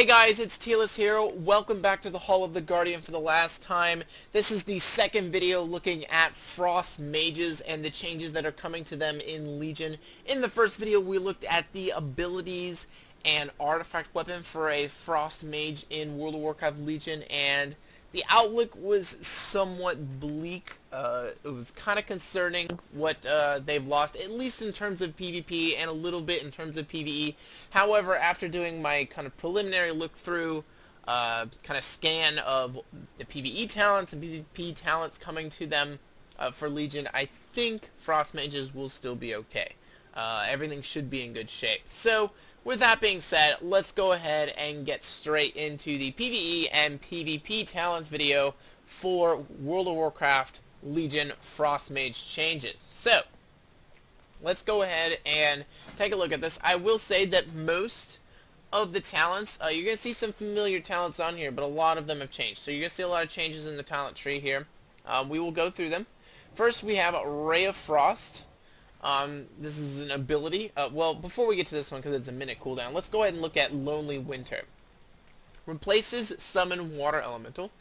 Hey guys, it's Tealus here. Welcome back to the Hall of the Guardian for the last time. This is the second video looking at Frost Mages and the changes that are coming to them in Legion. In the first video we looked at the abilities and artifact weapon for a Frost Mage in World of Warcraft Legion, and the outlook was somewhat bleak. It was kind of concerning what they've lost, at least in terms of PvP and a little bit in terms of PvE. However, after doing my kind of preliminary look through, kind of scan of the PvE talents and PvP talents coming to them for Legion, I think Frost Mages will still be okay. Everything should be in good shape. So, with that being said, let's go ahead and get straight into the PvE and PvP talents video for World of Warcraft Legion Frost Mage changes. So, let's go ahead and take a look at this. I will say that most of the talents, you're going to see some familiar talents on here, but a lot of them have changed. So you're going to see a lot of changes in the talent tree here. We will go through them. First, we have Ray of Frost. This is an ability. Well, before we get to this one, because it's a minute cooldown, let's go ahead and look at Lonely Winter. Replaces Summon Water Elemental.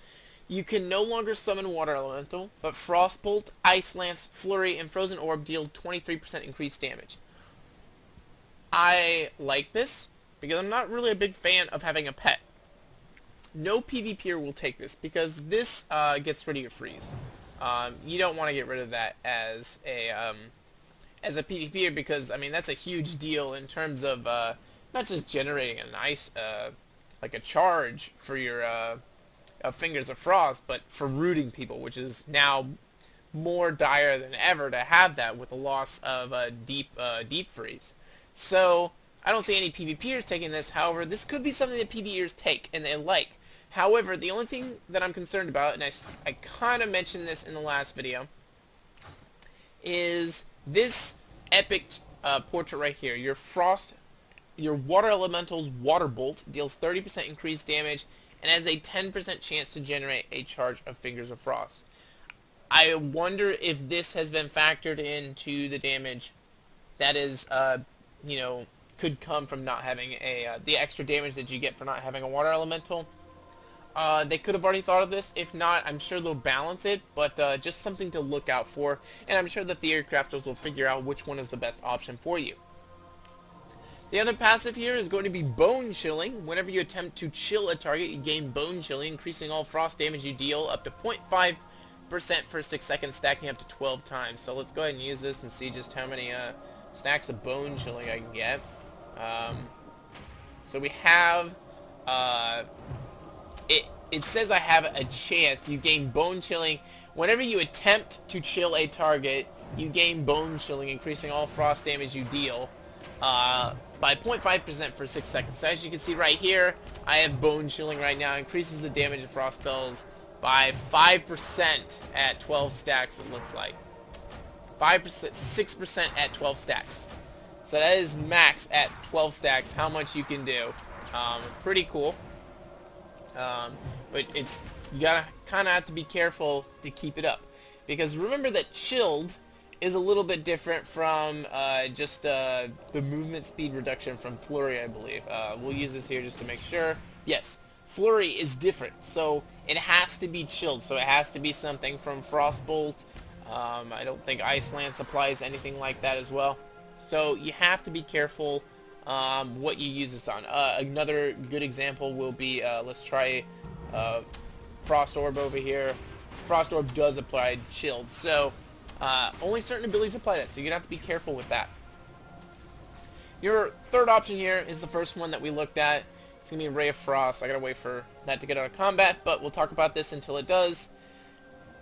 You can no longer summon Water Elemental, but Frostbolt, Ice Lance, Flurry, and Frozen Orb deal 23% increased damage. I like this, because I'm not really a big fan of having a pet. No PvPer will take this, because this gets rid of your freeze. You don't want to get rid of that as a PvPer, because I mean that's a huge deal in terms of not just generating a nice like a charge for your Fingers of Frost, but for rooting people, which is now more dire than ever to have that with the loss of deep freeze. So I don't see any PvPers taking this. However, this could be something that PvEers take and they like. However, the only thing that I'm concerned about, and I kind of mentioned this in the last video, is this epic portrait right here. Your Water Elemental's Water Bolt deals 30% increased damage and has a 10% chance to generate a charge of Fingers of Frost. I wonder if this has been factored into the damage that is, you know, could come from not having the extra damage that you get for not having a Water Elemental. They could have already thought of this. If not, I'm sure they'll balance it, but just something to look out for, and I'm sure that the aircrafters will figure out which one is the best option for you. The other passive here is going to be Bone Chilling. Whenever you attempt to chill a target, you gain Bone Chilling, increasing all frost damage you deal up to 0.5% for 6 seconds, stacking up to 12 times. So let's go ahead and use this and see just how many stacks of Bone Chilling I can get. So we have... It says I have a chance. You gain Bone Chilling. Whenever you attempt to chill a target, you gain Bone Chilling, increasing all frost damage you deal by 0.5% for 6 seconds. So as you can see right here, I have Bone Chilling right now. Increases the damage of frost spells by 5% at 12 stacks, it looks like. 5%, 6% at 12 stacks. So that is max at 12 stacks, how much you can do. Pretty cool. But you gotta kind of have to be careful to keep it up, because remember that chilled is a little bit different from just the movement speed reduction from Flurry, I believe. We'll use this here just to make sure. Yes, Flurry is different, so it has to be chilled. So it has to be something from Frostbolt. I don't think Ice Lance applies anything like that as well. So you have to be careful what you use this on. Another good example will be, let's try Frost Orb over here. Frost Orb does apply chilled, so only certain abilities apply that, so you're going to have to be careful with that. Your third option here is the first one that we looked at. It's going to be Ray of Frost. I got to wait for that to get out of combat, but we'll talk about this until it does.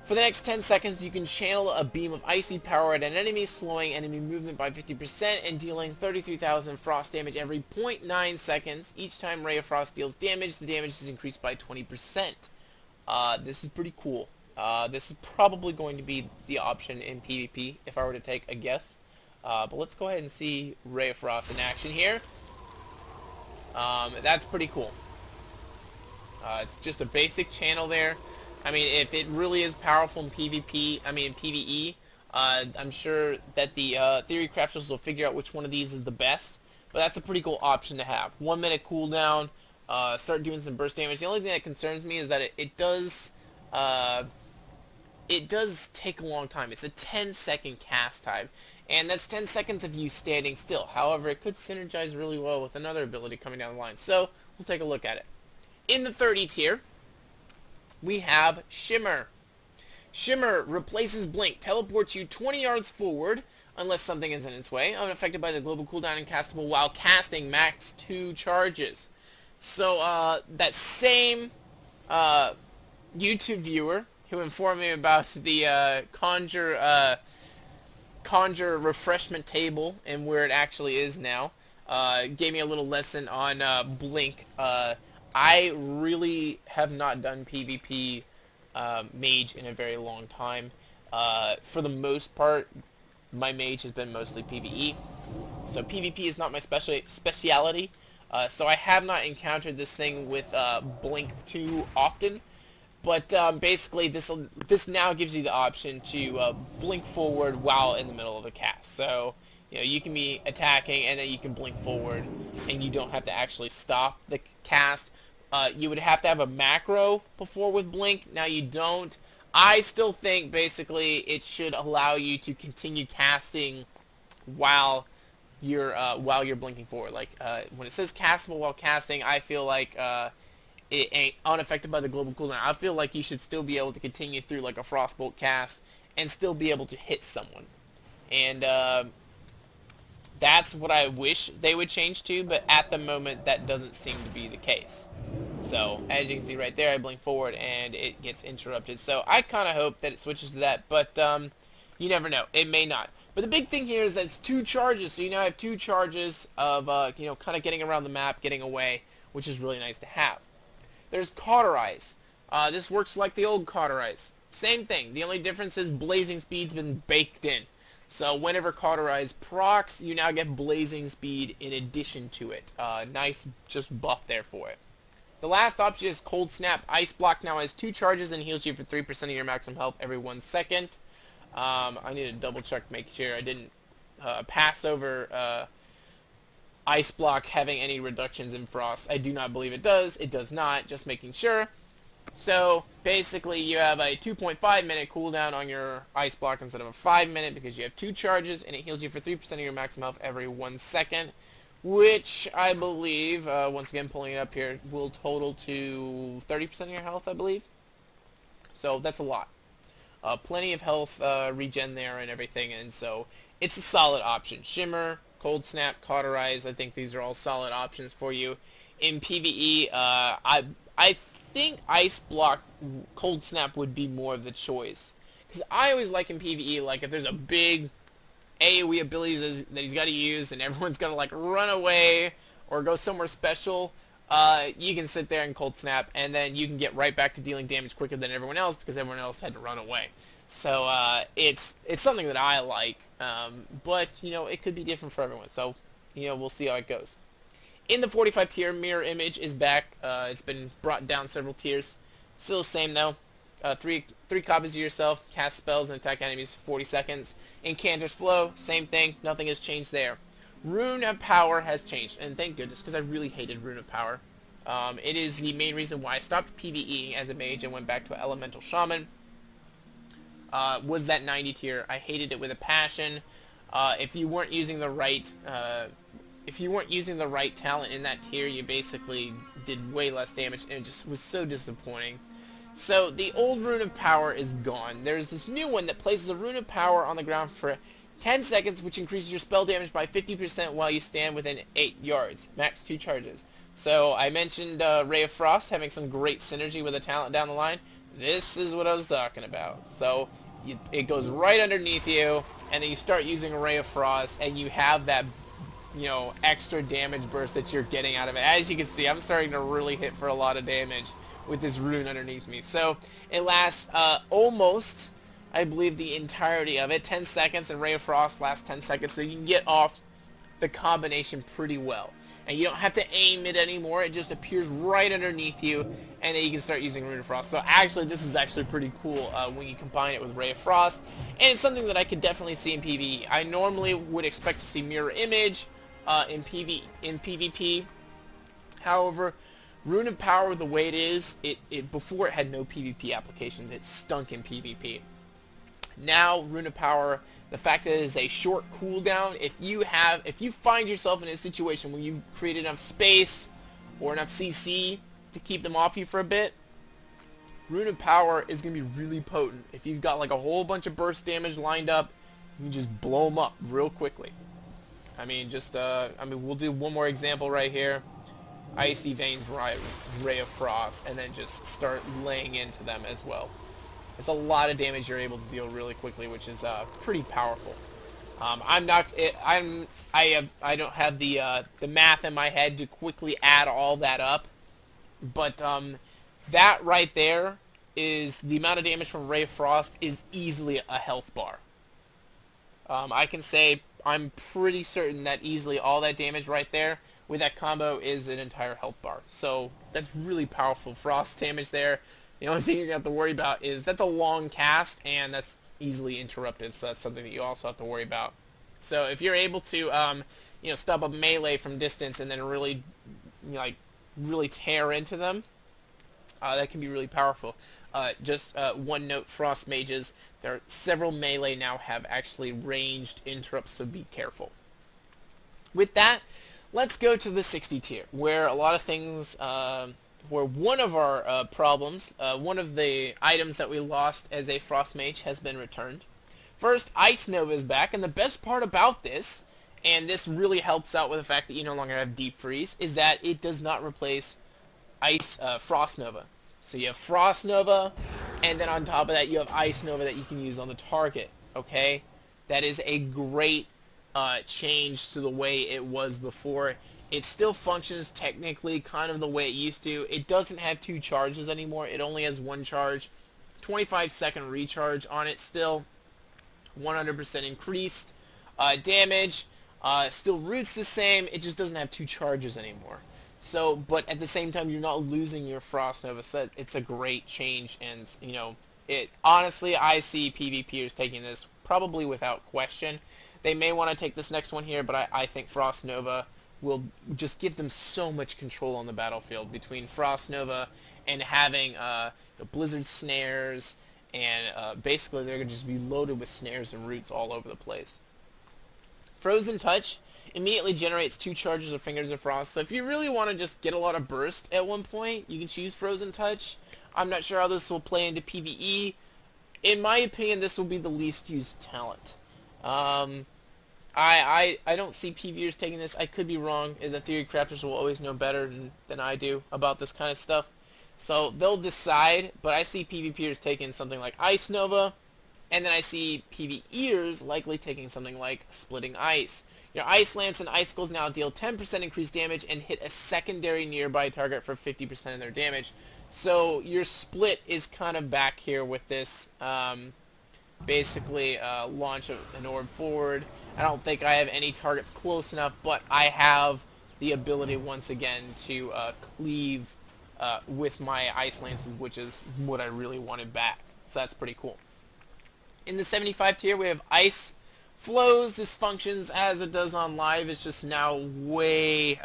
For the next 10 seconds, you can channel a beam of icy power at an enemy, slowing enemy movement by 50% and dealing 33,000 frost damage every 0.9 seconds. Each time Ray of Frost deals damage, the damage is increased by 20%. This is pretty cool. This is probably going to be the option in PvP, if I were to take a guess. But let's go ahead and see Ray of Frost in action here. That's pretty cool. It's just a basic channel there. I mean, if it really is powerful in PvE, I'm sure that the theory crafters will figure out which one of these is the best. But that's a pretty cool option to have. 1 minute cooldown, start doing some burst damage. The only thing that concerns me is that uh, it does take a long time. It's a 10-second cast time, and that's 10 seconds of you standing still. However, it could synergize really well with another ability coming down the line. So we'll take a look at it. In the 30 tier, we have Shimmer. Shimmer replaces Blink, teleports you 20 yards forward, unless something is in its way, unaffected by the global cooldown and castable while casting max 2 charges. So, that same YouTube viewer who informed me about the Conjure refreshment table and where it actually is now, gave me a little lesson on Blink. I really have not done PvP Mage in a very long time. For the most part, my Mage has been mostly PvE. So PvP is not my speciality. So I have not encountered this thing with Blink too often. But basically, this now gives you the option to blink forward while in the middle of a cast. So you can be attacking and then you can blink forward, and you don't have to actually stop the cast. You would have to have a macro before with blink. Now you don't. I still think basically it should allow you to continue casting while you're blinking forward. Like when it says castable while casting, I feel like it ain't unaffected by the global cooldown. I feel like you should still be able to continue through like a frostbolt cast and still be able to hit someone. And that's what I wish they would change to, but at the moment that doesn't seem to be the case. So as you can see right there, I blink forward and it gets interrupted. So I kind of hope that it switches to that, but you never know. It may not. But the big thing here is that it's 2 charges, so you now have 2 charges of kind of getting around the map, getting away, which is really nice to have. There's Cauterize. This works like the old Cauterize. Same thing. The only difference is Blazing Speed's been baked in. So whenever Cauterize procs, you now get Blazing Speed in addition to it. Nice just buff there for it. The last option is Cold Snap. Ice Block now has 2 charges and heals you for 3% of your maximum health every 1 second. I need to double check to make sure I didn't pass over Ice Block having any reductions in Frost. I do not believe it does. It does not. Just making sure. So basically you have a 2.5 minute cooldown on your Ice Block instead of a 5 minute because you have 2 charges and it heals you for 3% of your maximum health every 1 second, which I believe, once again pulling it up here, will total to 30% of your health, I believe. So that's a lot. Plenty of health regen there and everything, and so it's a solid option. Shimmer, Cold Snap, Cauterize, I think these are all solid options for you. In PvE, I think Ice Block, Cold Snap would be more of the choice. Because I always like in PvE, like if there's a big AoE abilities that he's got to use and everyone's going to like run away or go somewhere special, you can sit there and Cold Snap and then you can get right back to dealing damage quicker than everyone else because everyone else had to run away. So it's something that I like, but it could be different for everyone. So we'll see how it goes. In the 45 tier, Mirror Image is back. It's been brought down several tiers. Still the same though. Three copies of yourself, cast spells and attack enemies for 40 seconds. Incanter's Flow, same thing. Nothing has changed there. Rune of Power has changed, and thank goodness, because I really hated Rune of Power. It is the main reason why I stopped PvEing as a mage and went back to Elemental Shaman. Was that 90 tier. I hated it with a passion. If you weren't using the right talent in that tier, you basically did way less damage, and it just was so disappointing. So the old Rune of Power is gone. There's this new one that places a Rune of Power on the ground for 10 seconds, which increases your spell damage by 50% while you stand within 8 yards. Max 2 charges. So I mentioned Ray of Frost having some great synergy with a talent down the line. This is what I was talking about. So it goes right underneath you, and then you start using Ray of Frost, and you have that extra damage burst that you're getting out of it. As you can see, I'm starting to really hit for a lot of damage with this rune underneath me. So it lasts almost, I believe, the entirety of it. 10 seconds, and Ray of Frost lasts 10 seconds, so you can get off the combination pretty well. And you don't have to aim it anymore. It just appears right underneath you, and then you can start using Rune of Frost. So actually, this is actually pretty cool when you combine it with Ray of Frost, and it's something that I could definitely see in PvE. I normally would expect to see Mirror Image in PvP. However, Rune of Power, the way it is, it before it had no PvP applications, it stunk in PvP. Now, Rune of Power, the fact that it is a short cooldown, if you find yourself in a situation where you've created enough space or enough CC to keep them off you for a bit, Rune of Power is going to be really potent. If you've got like a whole bunch of burst damage lined up, you can just blow them up real quickly. I mean, we'll do one more example right here. Icy Veins, Ray of Frost, and then just start laying into them as well. It's a lot of damage you're able to deal really quickly, which is pretty powerful. I don't have the math in my head to quickly add all that up, but that right there is the amount of damage from Ray of Frost is easily a health bar. I can say I'm pretty certain that easily all that damage right there with that combo is an entire health bar. So that's really powerful frost damage there. The only thing you're going to have to worry about is that's a long cast, and that's easily interrupted, so that's something that you also have to worry about. So if you're able to stop a melee from distance and then really really tear into them, that can be really powerful. Just one note, Frost Mages, there are several melee now have actually ranged interrupts, so be careful. With that, let's go to the 60 tier, where a lot of things, where one of our problems, one of the items that we lost as a Frost Mage has been returned. First, Ice Nova is back, and the best part about this, and this really helps out with the fact that you no longer have Deep Freeze, is that it does not replace Frost Nova. So you have Frost Nova, and then on top of that you have Ice Nova that you can use on the target, okay? That is a great change to the way it was before. It still functions technically kind of the way it used to. It doesn't have 2 charges anymore. It only has 1 charge. 25-second recharge on it still. 100% increased damage. Still roots the same. It just doesn't have 2 charges anymore. So, but at the same time, you're not losing your Frost Nova set. It's a great change, and honestly, I see PvPers taking this probably without question. They may want to take this next one here, but I think Frost Nova will just give them so much control on the battlefield between Frost Nova and having Blizzard snares, and basically they're going to just be loaded with snares and roots all over the place. Frozen Touch immediately generates 2 charges of Fingers of Frost, so if you really want to just get a lot of burst at one point, you can choose Frozen Touch. I'm not sure how this will play into PvE. In my opinion, this will be the least used talent. I don't see PvEers taking this. I could be wrong. The Theory Crafters will always know better than I do about this kind of stuff. So they'll decide, but I see PvPers taking something like Ice Nova, and then I see PvEers likely taking something like Splitting Ice. Your Ice Lance and Icicles now deal 10% increased damage and hit a secondary nearby target for 50% of their damage. So your split is kind of back here with this, basically launch an orb forward. I don't think I have any targets close enough, but I have the ability once again to cleave with my Ice Lances, which is what I really wanted back. So that's pretty cool. In the 75 tier, we have Ice Flows. This functions as it does on live. It's just now way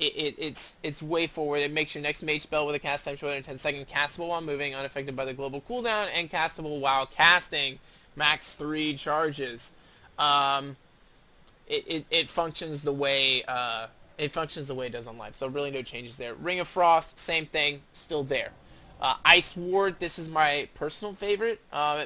it's way forward. It makes your next mage spell with a cast time shorter than 10 seconds castable while moving, unaffected by the global cooldown, and castable while casting. Max 3 charges. It functions the way it does on live. So really no changes there. Ring of Frost, same thing, still there. Ice Ward, this is my personal favorite,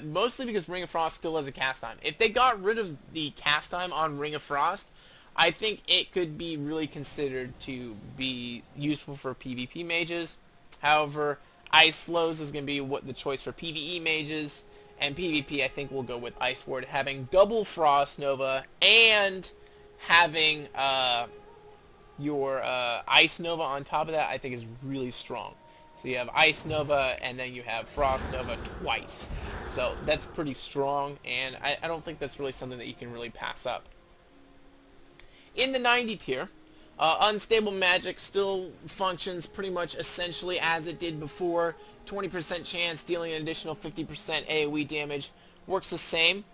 mostly because Ring of Frost still has a cast time. If they got rid of the cast time on Ring of Frost, I think it could be really considered to be useful for PvP mages. However, Ice Flows is going to be the choice for PvE mages, and PvP I think will go with Ice Ward. Having double Frost Nova and having your Ice Nova on top of that I think is really strong. So you have Ice Nova, and then you have Frost Nova twice. So that's pretty strong, and I don't think that's really something that you can really pass up. In the 90 tier, Unstable Magic still functions pretty much essentially as it did before. 20% chance, dealing an additional 50% AoE damage. Works the same.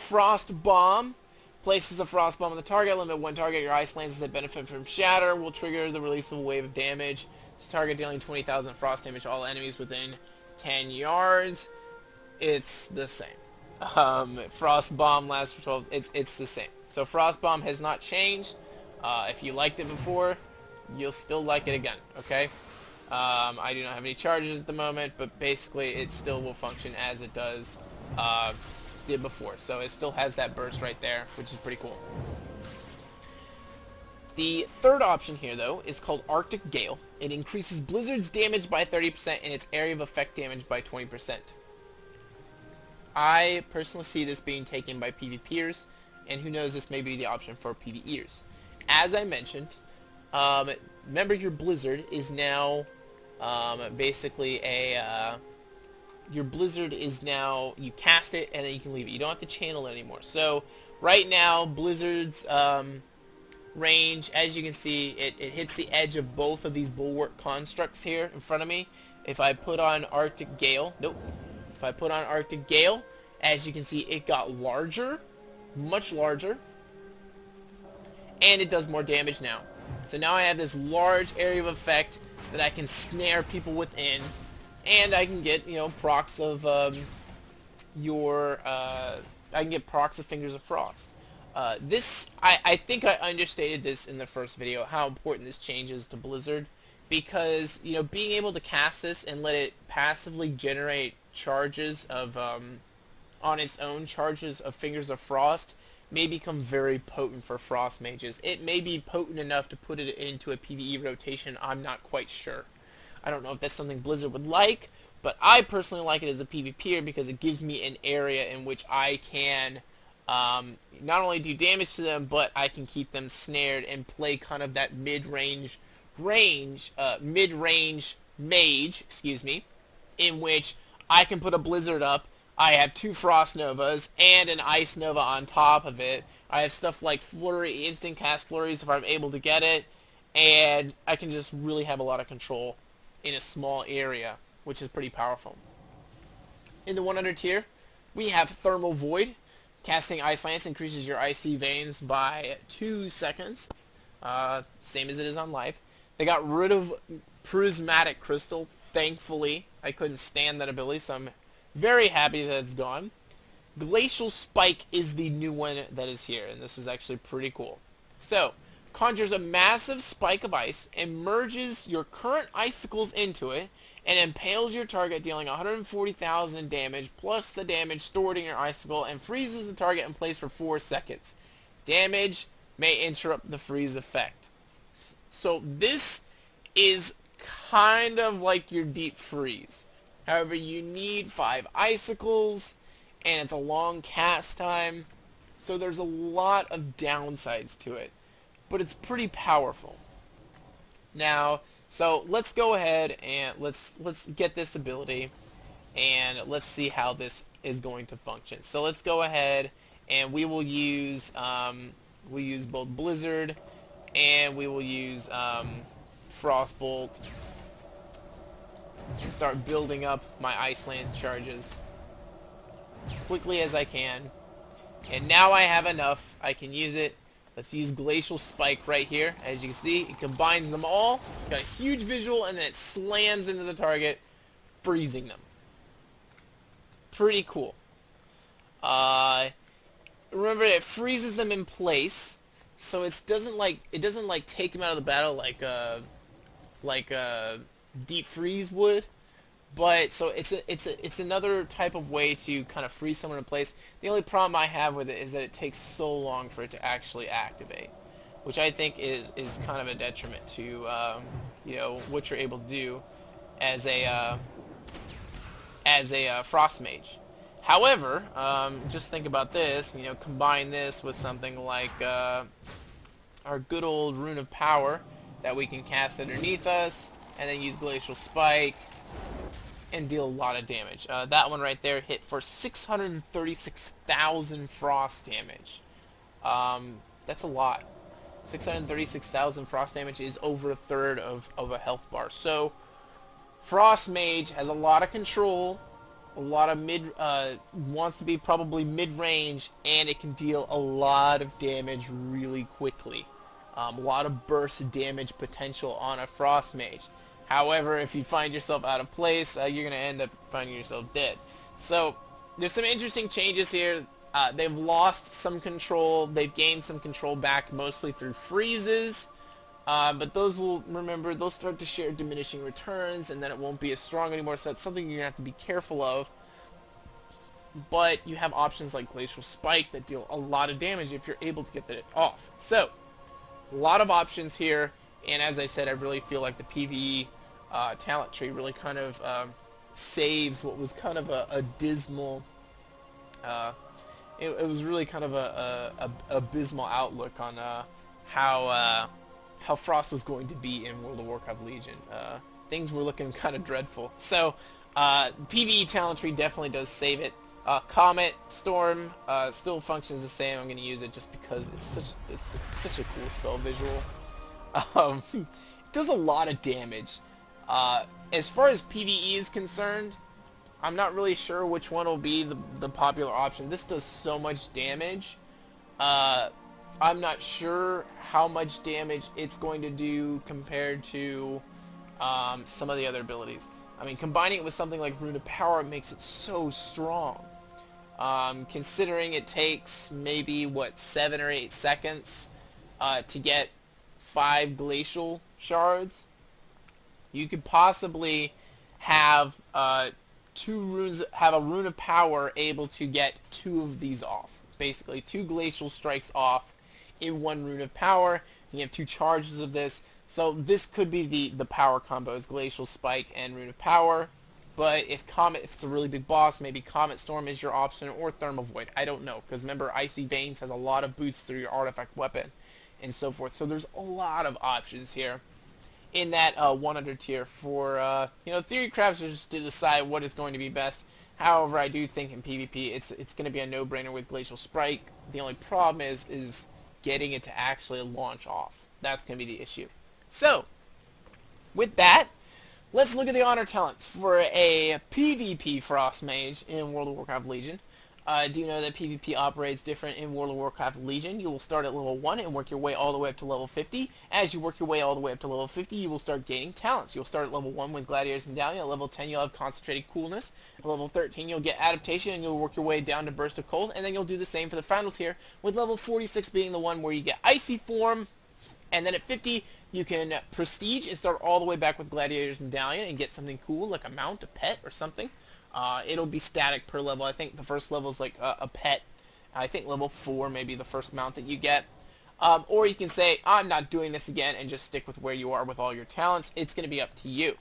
Frost Bomb. Places a Frost Bomb on the target. Limit 1 target. Your Ice Lances that benefit from Shatter will trigger the release of a wave of damage. target dealing 20,000 frost damage to all enemies within 10 yards. It's the same. Frost Bomb lasts for 12. It's the same. So Frost Bomb has not changed. If you liked it before, you'll still like it again. Okay. I do not have any charges at the moment, but basically it still will function as it did before. So it still has that burst right there, which is pretty cool. The third option here, though, is called Arctic Gale. It increases Blizzard's damage by 30% and its area of effect damage by 20%. I personally see this being taken by PvPers, and who knows, this may be the option for PvEers. As I mentioned, remember your Blizzard is now basically your Blizzard is now, you cast it and then you can leave it. You don't have to channel it anymore. So right now, Blizzard's range, as you can see, it hits the edge of both of these bulwark constructs here in front of me. If I put on Arctic Gale, if I put on Arctic Gale, as you can see, it got larger, much larger, and it does more damage now. So now I have this large area of effect that I can snare people within, and I can get, you know, procs of I can get procs of Fingers of Frost. I think I understated this in the first video, how important this change is to Blizzard, because, you know, being able to cast this and let it passively generate charges of, on its own, charges of Fingers of Frost, may become very potent for Frost Mages. It may be potent enough to put it into a PvE rotation, I'm not quite sure. I don't know if that's something Blizzard would like, but I personally like it as a PvPer because it gives me an area in which I can not only do damage to them, but I can keep them snared and play kind of that mid-range mage, excuse me, in which I can put a Blizzard up. I have 2 Frost Novas and an Ice Nova on top of it. I have stuff like Flurry, instant cast Flurries if I'm able to get it, and I can just really have a lot of control in a small area, which is pretty powerful. In the 100 tier, we have Thermal Void. Casting Ice Lance increases your Icy Veins by 2 seconds, same as it is on life. They got rid of Prismatic Crystal, thankfully. I couldn't stand that ability, so I'm very happy that it's gone. Glacial Spike is the new one that is here, and this is actually pretty cool. So, conjures a massive spike of ice, and merges your current icicles into it, and impales your target, dealing 140,000 damage plus the damage stored in your icicle, and freezes the target in place for 4 seconds. Damage may interrupt the freeze effect. So this is kind of like your deep freeze. However, you need 5 icicles, and it's a long cast time, so there's a lot of downsides to it, but it's pretty powerful. Now, so let's go ahead and let's get this ability, and let's see how this is going to function. So let's go ahead and we will use both Blizzard, and we will use Frostbolt, and start building up my Ice Lance charges as quickly as I can. And now I have enough. I can use it. Let's use Glacial Spike right here. As you can see, it combines them all. It's got a huge visual, and then it slams into the target, freezing them. Pretty cool. Remember, it freezes them in place, so it doesn't like take them out of the battle like Deep Freeze would. But so it's another type of way to kind of freeze someone in place. The only problem I have with it is that it takes so long for it to actually activate, which I think is kind of a detriment to you know, what you're able to do as a Frost Mage. However, just think about this. You know, combine this with something like our good old Rune of Power that we can cast underneath us, and then use Glacial Spike and deal a lot of damage. That one right there hit for 636,000 frost damage. That's a lot. 636,000 frost damage is over a third of a health bar. So Frost Mage has a lot of control, a lot of wants to be probably mid-range, and it can deal a lot of damage really quickly. A lot of burst damage potential on a Frost Mage. However, if you find yourself out of place, you're going to end up finding yourself dead. So there's some interesting changes here. They've lost some control. They've gained some control back, mostly through freezes. But those will, remember, they'll start to share diminishing returns, and then it won't be as strong anymore, so that's something you're going to have to be careful of. But you have options like Glacial Spike that deal a lot of damage if you're able to get that off. So, a lot of options here, and as I said, I really feel like the PvE talent tree really kind of saves what was kind of a dismal... It was really kind of a abysmal outlook on how Frost was going to be in World of Warcraft Legion. Things were looking kind of dreadful. So, PvE talent tree definitely does save it. Comet Storm still functions the same. I'm going to use it just because it's such a cool spell visual. It does a lot of damage. As far as PvE is concerned, I'm not really sure which one will be the popular option. This does so much damage. I'm not sure how much damage it's going to do compared to some of the other abilities. I mean, combining it with something like Rune of Power makes it so strong. Considering it takes maybe, 7 or 8 seconds to get 5 glacial shards, you could possibly have a Rune of Power able to get 2 of these off. Basically, 2 glacial strikes off in 1 Rune of Power. You have 2 charges of this. So this could be the power combos, Glacial Spike and Rune of Power. But if it's a really big boss, maybe Comet Storm is your option, or Thermal Void. I don't know, because remember, Icy Veins has a lot of boosts through your artifact weapon, and so forth. So there's a lot of options here in that 100 tier for theory crafters to decide what is going to be best. However, I do think in PvP it's going to be a no-brainer with Glacial Spike. The only problem is getting it to actually launch off. That's going to be the issue. So, with that, let's look at the honor talents for a PvP Frost Mage in World of Warcraft Legion. Do you know that PvP operates different in World of Warcraft Legion? You will start at level 1 and work your way all the way up to level 50. As you work your way all the way up to level 50, you will start gaining talents. You'll start at level 1 with Gladiator's Medallion. At level 10, you'll have Concentrated Coolness. At level 13, you'll get Adaptation, and you'll work your way down to Burst of Cold. And then you'll do the same for the final tier, with level 46 being the one where you get Icy Form. And then at 50, you can Prestige and start all the way back with Gladiator's Medallion and get something cool, like a mount, a pet, or something. It'll be static per level. I think the first level is like a pet. I think level 4 may be the first mount that you get. Or you can say, I'm not doing this again, and just stick with where you are with all your talents. It's going to be up to you.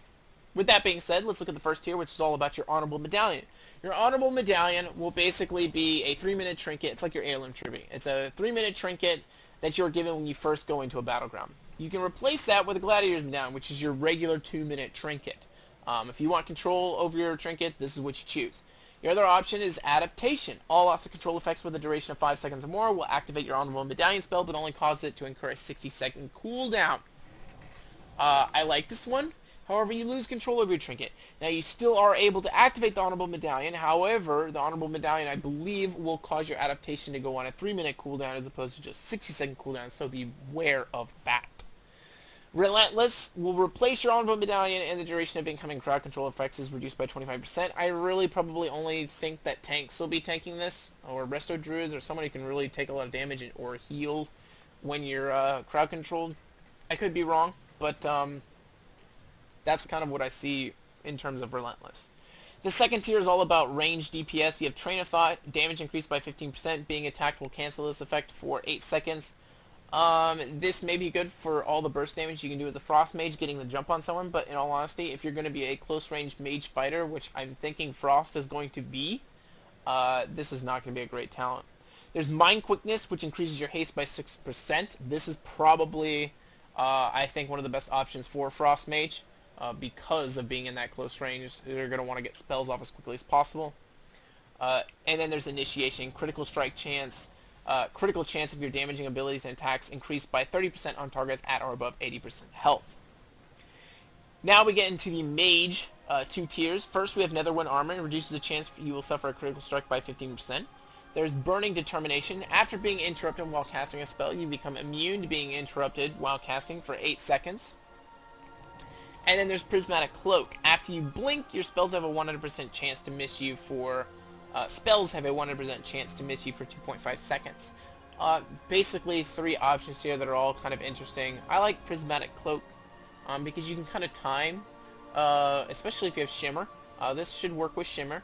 With that being said, let's look at the first tier, which is all about your Honorable Medallion. Your Honorable Medallion will basically be a 3-minute trinket. It's like your Heirloom Tribute. It's a 3-minute trinket that you're given when you first go into a battleground. You can replace that with a Gladiator's Medallion, which is your regular 2-minute trinket. If you want control over your trinket, this is what you choose. Your other option is Adaptation. All loss of control effects with a duration of 5 seconds or more will activate your Honorable Medallion spell, but only cause it to incur a 60-second cooldown. I like this one. However, you lose control over your trinket. Now, you still are able to activate the Honorable Medallion. However, the Honorable Medallion, I believe, will cause your Adaptation to go on a 3-minute cooldown as opposed to just 60-second cooldown, so beware of that. Relentless will replace your Honorable Medallion, and the duration of incoming crowd control effects is reduced by 25%. I really probably only think that tanks will be tanking this, or Resto Druids, or someone who can really take a lot of damage or heal when you're crowd controlled. I could be wrong, but that's kind of what I see in terms of Relentless. The second tier is all about range DPS. You have Train of Thought, damage increased by 15%. Being attacked will cancel this effect for 8 seconds. This may be good for all the burst damage you can do as a Frost Mage, getting the jump on someone, but in all honesty, if you're going to be a close-range Mage fighter, which I'm thinking Frost is going to be, this is not going to be a great talent. There's Mind Quickness, which increases your haste by 6%. This is probably, I think, one of the best options for Frost Mage, because of being in that close range. They're going to want to get spells off as quickly as possible. And then there's Initiation, Critical Strike Chance. Critical chance of your damaging abilities and attacks increased by 30% on targets at or above 80% health. Now we get into the Mage 2 tiers. First, we have Netherwind Armor. It reduces the chance you will suffer a critical strike by 15%. There's Burning Determination. After being interrupted while casting a spell, you become immune to being interrupted while casting for 8 seconds. And then there's Prismatic Cloak. After you blink, your spells have a 100% chance to miss you for... spells have a 100% chance to miss you for 2.5 seconds. Basically, 3 options here that are all kind of interesting. I like Prismatic Cloak because you can kind of time, especially if you have Shimmer. This should work with Shimmer.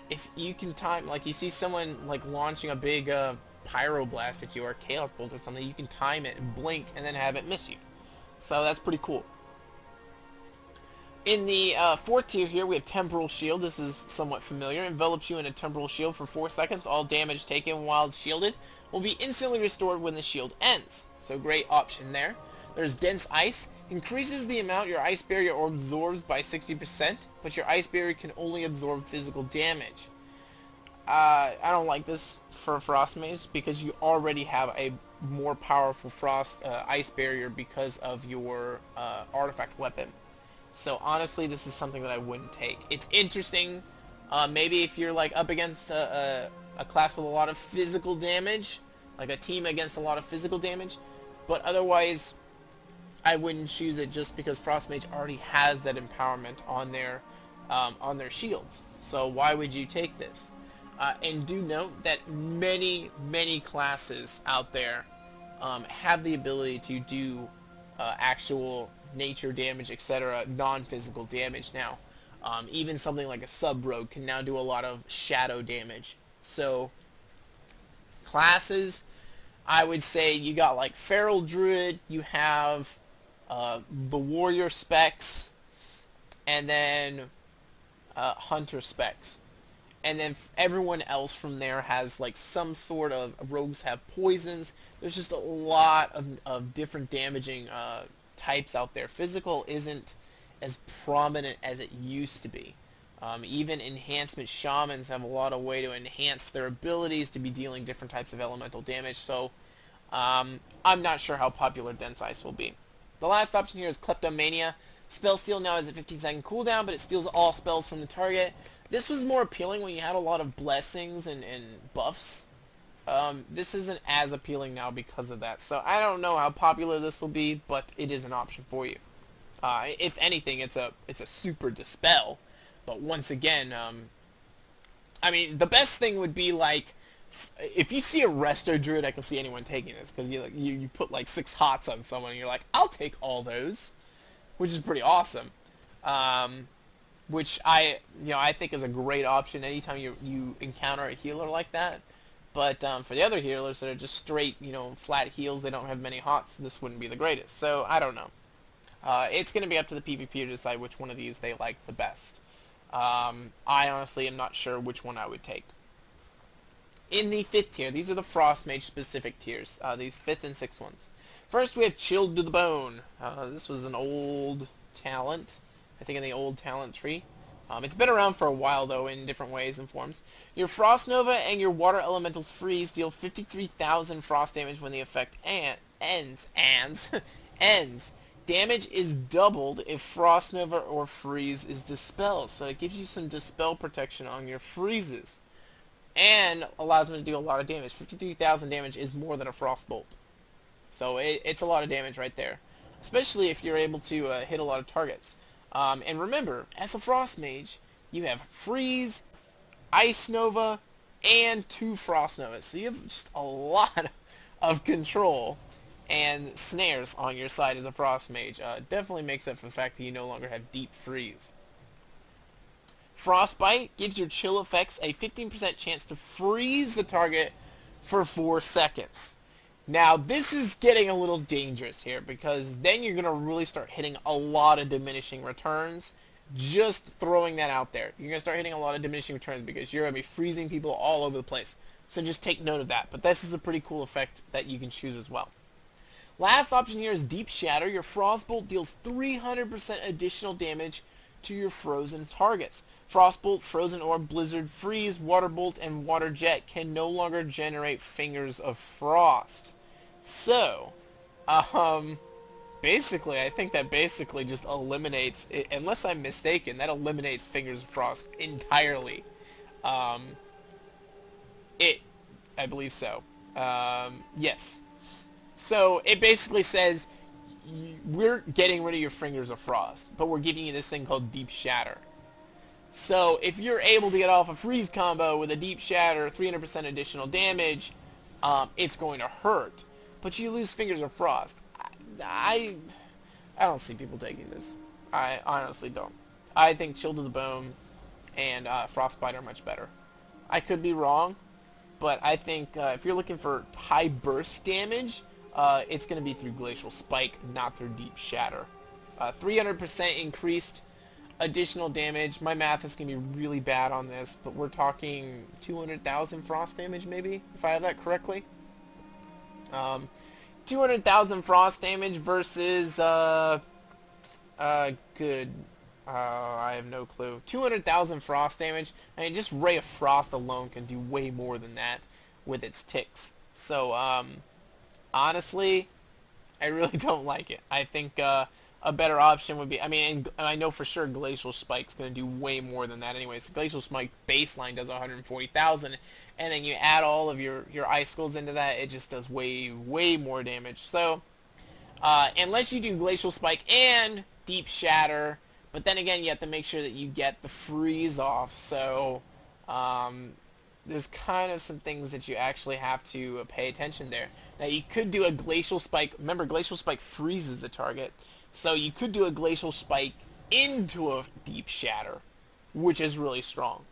If you can time, like you see someone like launching a big pyroblast at you or chaos bolt or something, you can time it and blink and then have it miss you. So that's pretty cool. In the 4th tier here, we have Temporal Shield. This is somewhat familiar. Envelops you in a Temporal Shield for 4 seconds. All damage taken while shielded will be instantly restored when the shield ends. So great option there. There's Dense Ice. Increases the amount your ice barrier absorbs by 60%, but your ice barrier can only absorb physical damage. I don't like this for Frost Mage because you already have a more powerful Frost ice barrier because of your artifact weapon. So honestly, this is something that I wouldn't take. It's interesting, maybe if you're like up against a class with a lot of physical damage, like a team against a lot of physical damage, but otherwise, I wouldn't choose it just because Frost Mage already has that empowerment on their shields. So why would you take this? And do note that many classes out there have the ability to do actual nature damage, etc., non-physical damage now. Even something like a sub-rogue can now do a lot of shadow damage. So, classes, I would say you got like Feral Druid, you have the Warrior specs, and then Hunter specs. And then everyone else from there has like some sort of... rogues have poisons. There's just a lot of different damaging types out there. Physical isn't as prominent as it used to be. Even enhancement shamans have a lot of way to enhance their abilities to be dealing different types of elemental damage. So I'm not sure how popular Dense Ice will be. The last option here is Kleptomania. Spell Steal now has a 15-second cooldown, but it steals all spells from the target. This was more appealing when you had a lot of blessings and buffs. This isn't as appealing now because of that. So I don't know how popular this will be, but it is an option for you. If anything, it's a super dispel. But once again, I mean, the best thing would be like, if you see a Resto Druid, I can see anyone taking this because you put like 6 hots on someone and you're like, I'll take all those, which is pretty awesome. Which I think is a great option anytime you encounter a healer like that. But for the other healers that are just straight, flat heals, they don't have many hots, this wouldn't be the greatest. So I don't know. It's going to be up to the PvP to decide which one of these they like the best. I honestly am not sure which one I would take. In the 5th tier, these are the Frost Mage specific tiers, these 5th and 6th ones. First we have Chilled to the Bone. This was an old talent, I think in the old talent tree. It's been around for a while though in different ways and forms. Your Frost Nova and your Water Elementals Freeze deal 53,000 frost damage when the effect ends. Damage is doubled if Frost Nova or Freeze is dispelled, so it gives you some dispel protection on your freezes. And allows them to do a lot of damage. 53,000 damage is more than a Frost Bolt. So it's a lot of damage right there. Especially if you're able to hit a lot of targets. And remember, as a Frost Mage, you have Freeze, Ice Nova, and 2 Frost Novas. So you have just a lot of control and snares on your side as a Frost Mage. Definitely makes up for the fact that you no longer have Deep Freeze. Frostbite gives your chill effects a 15% chance to freeze the target for 4 seconds. Now, this is getting a little dangerous here, because then you're going to really start hitting a lot of diminishing returns. Just throwing that out there. You're going to start hitting a lot of diminishing returns because you're going to be freezing people all over the place. So just take note of that. But this is a pretty cool effect that you can choose as well. Last option here is Deep Shatter. Your Frostbolt deals 300% additional damage to your frozen targets. Frostbolt, Frozen Orb, Blizzard, Freeze, Water Bolt, and Water Jet can no longer generate Fingers of Frost. So, basically, I think that basically just eliminates, unless I'm mistaken, that eliminates Fingers of Frost entirely. I believe so. Yes. So, it basically says we're getting rid of your Fingers of Frost, but we're giving you this thing called Deep Shatter. So if you're able to get off a freeze combo with a Deep Shatter, 300% additional damage, it's going to hurt. But you lose Fingers of Frost. I, I don't see people taking this. I honestly don't. I think Chill to the Bone and Frostbite are much better. I could be wrong, but I think if you're looking for high burst damage, it's going to be through Glacial Spike, not through Deep Shatter. 300% increased additional damage. My math is going to be really bad on this, but we're talking 200,000 frost damage maybe, if I have that correctly. 200,000 frost damage versus, I have no clue. 200,000 frost damage. I mean, just Ray of Frost alone can do way more than that with its ticks. So, honestly, I really don't like it. I think a better option would be, I mean, and I know for sure Glacial Spike's going to do way more than that anyway. So Glacial Spike baseline does 140,000, and then you add all of your Icicles into that, it just does way more damage. So, unless you do Glacial Spike and Deep Shatter, but then again, you have to make sure that you get the freeze off. So, there's kind of some things that you actually have to pay attention there. Now, you could do a Glacial Spike. Remember, Glacial Spike freezes the target. So you could do a Glacial Spike into a Deep Shatter, which is really strong.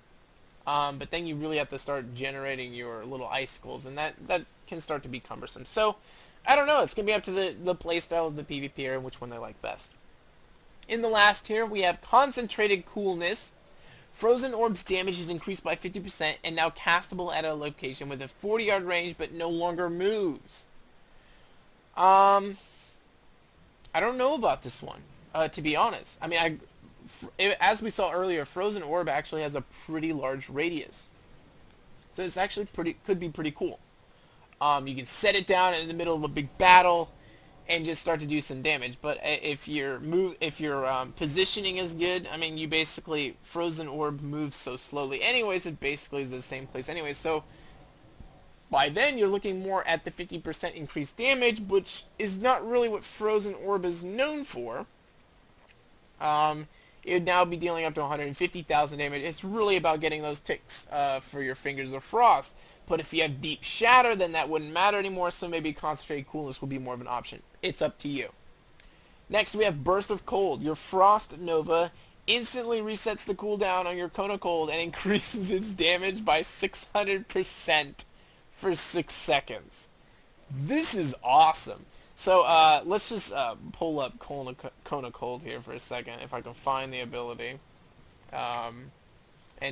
But then you really have to start generating your little Icicles, and that can start to be cumbersome. So, I don't know. It's going to be up to the playstyle of the PvPer and which one they like best. In the last tier, we have Concentrated Coolness. Frozen Orb's damage is increased by 50% and now castable at a location with a 40-yard range but no longer moves. I don't know about this one, to be honest. I mean, as we saw earlier, Frozen Orb actually has a pretty large radius. So it's actually could be pretty cool. You can set it down in the middle of a big battle and just start to do some damage. But if your positioning is good, I mean, you basically, Frozen Orb moves so slowly anyways, it basically is the same place anyways. So by then, you're looking more at the 50% increased damage, which is not really what Frozen Orb is known for. It would now be dealing up to 150,000 damage. It's really about getting those ticks for your Fingers of Frost. But if you have Deep Shatter, then that wouldn't matter anymore, so maybe Concentrated Coolness will be more of an option. It's up to you. Next, we have Burst of Cold. Your Frost Nova instantly resets the cooldown on your Cone of Cold and increases its damage by 600%. For 6 seconds. This is awesome. So let's just pull up Cone of Cold here for a second, if I can find the ability. And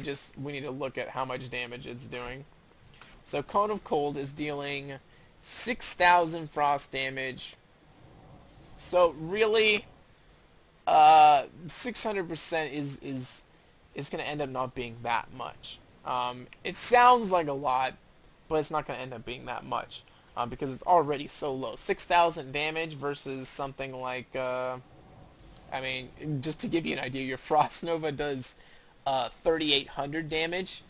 just, we need to look at how much damage it's doing. So Cone of Cold is dealing 6,000 frost damage. So really, 600% is going to end up not being that much. It sounds like a lot, but it's not going to end up being that much because it's already so low. 6,000 damage versus something like, I mean, just to give you an idea, your Frost Nova does 3,800 damage.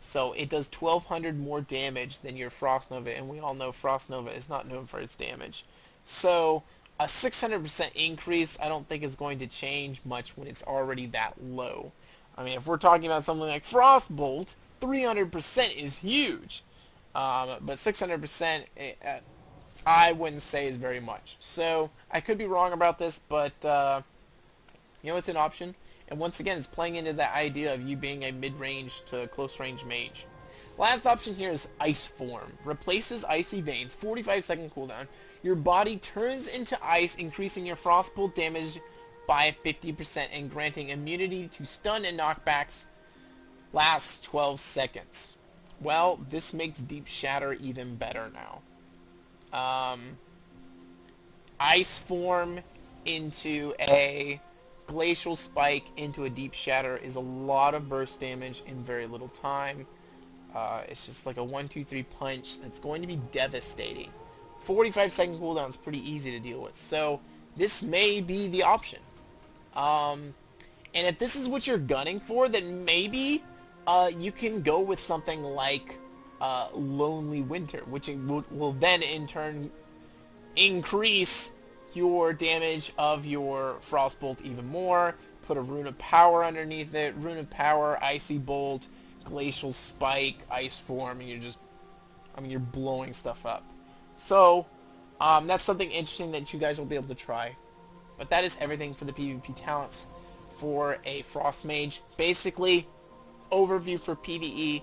So it does 1,200 more damage than your Frost Nova, and we all know Frost Nova is not known for its damage. So a 600% increase I don't think is going to change much when it's already that low. I mean, if we're talking about something like Frostbolt, 300% is huge, but 600% I wouldn't say is very much. So I could be wrong about this, but you know, it's an option. And once again, it's playing into that idea of you being a mid-range to close-range mage. Last option here is Ice Form. Replaces Icy Veins, 45-second cooldown. Your body turns into ice, increasing your Frostbolt damage by 50% and granting immunity to stun and knockbacks. Lasts 12 seconds. Well, this makes Deep Shatter even better now. Ice Form into a Glacial Spike into a Deep Shatter is a lot of burst damage in very little time. It's just like a 1-2-3 punch that's going to be devastating. 45-second cooldown is pretty easy to deal with, so this may be the option. And if this is what you're gunning for, then maybe you can go with something like Lonely Winter, which will then in turn increase your damage of your Frostbolt even more. Put a Rune of Power underneath it. Rune of Power, Icy Bolt, Glacial Spike, Ice Form, and you're just, I mean, you're blowing stuff up. So, that's something interesting that you guys will be able to try. But that is everything for the PvP talents for a Frost Mage. Basically, overview for PvE.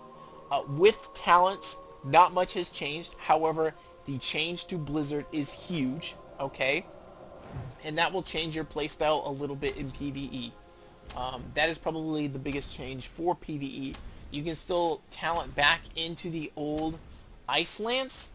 With talents, not much has changed. However, the change to Blizzard is huge, okay? And that will change your playstyle a little bit in PvE. That is probably the biggest change for PvE. You can still talent back into the old Ice Lance,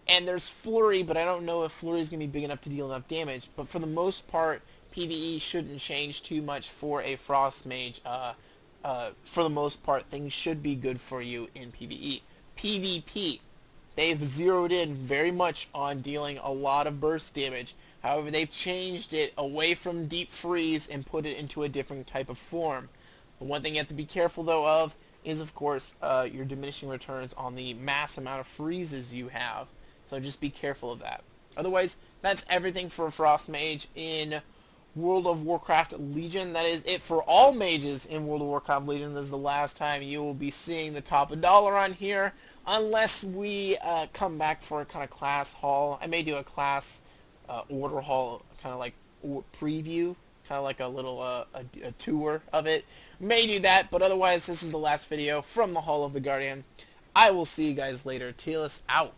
and there's Flurry, but I don't know if Flurry is going to be big enough to deal enough damage. But for the most part, PvE shouldn't change too much for a Frost Mage. For the most part, things should be good for you in PvE. PvP, they've zeroed in very much on dealing a lot of burst damage. However, they've changed it away from Deep Freeze and put it into a different type of form. The one thing you have to be careful, though, of is, of course, your diminishing returns on the mass amount of freezes you have. So just be careful of that. Otherwise, that's everything for Frost Mage in World of Warcraft Legion. That is it for all mages in World of Warcraft Legion. This is the last time you will be seeing the top $1 on here, unless we come back for a kind of class haul. I may do a class order haul, kind of like preview, kind of like a little a tour of it. May do that, but otherwise, this is the last video from the Hall of the Guardian. I will see you guys later. Tealus out.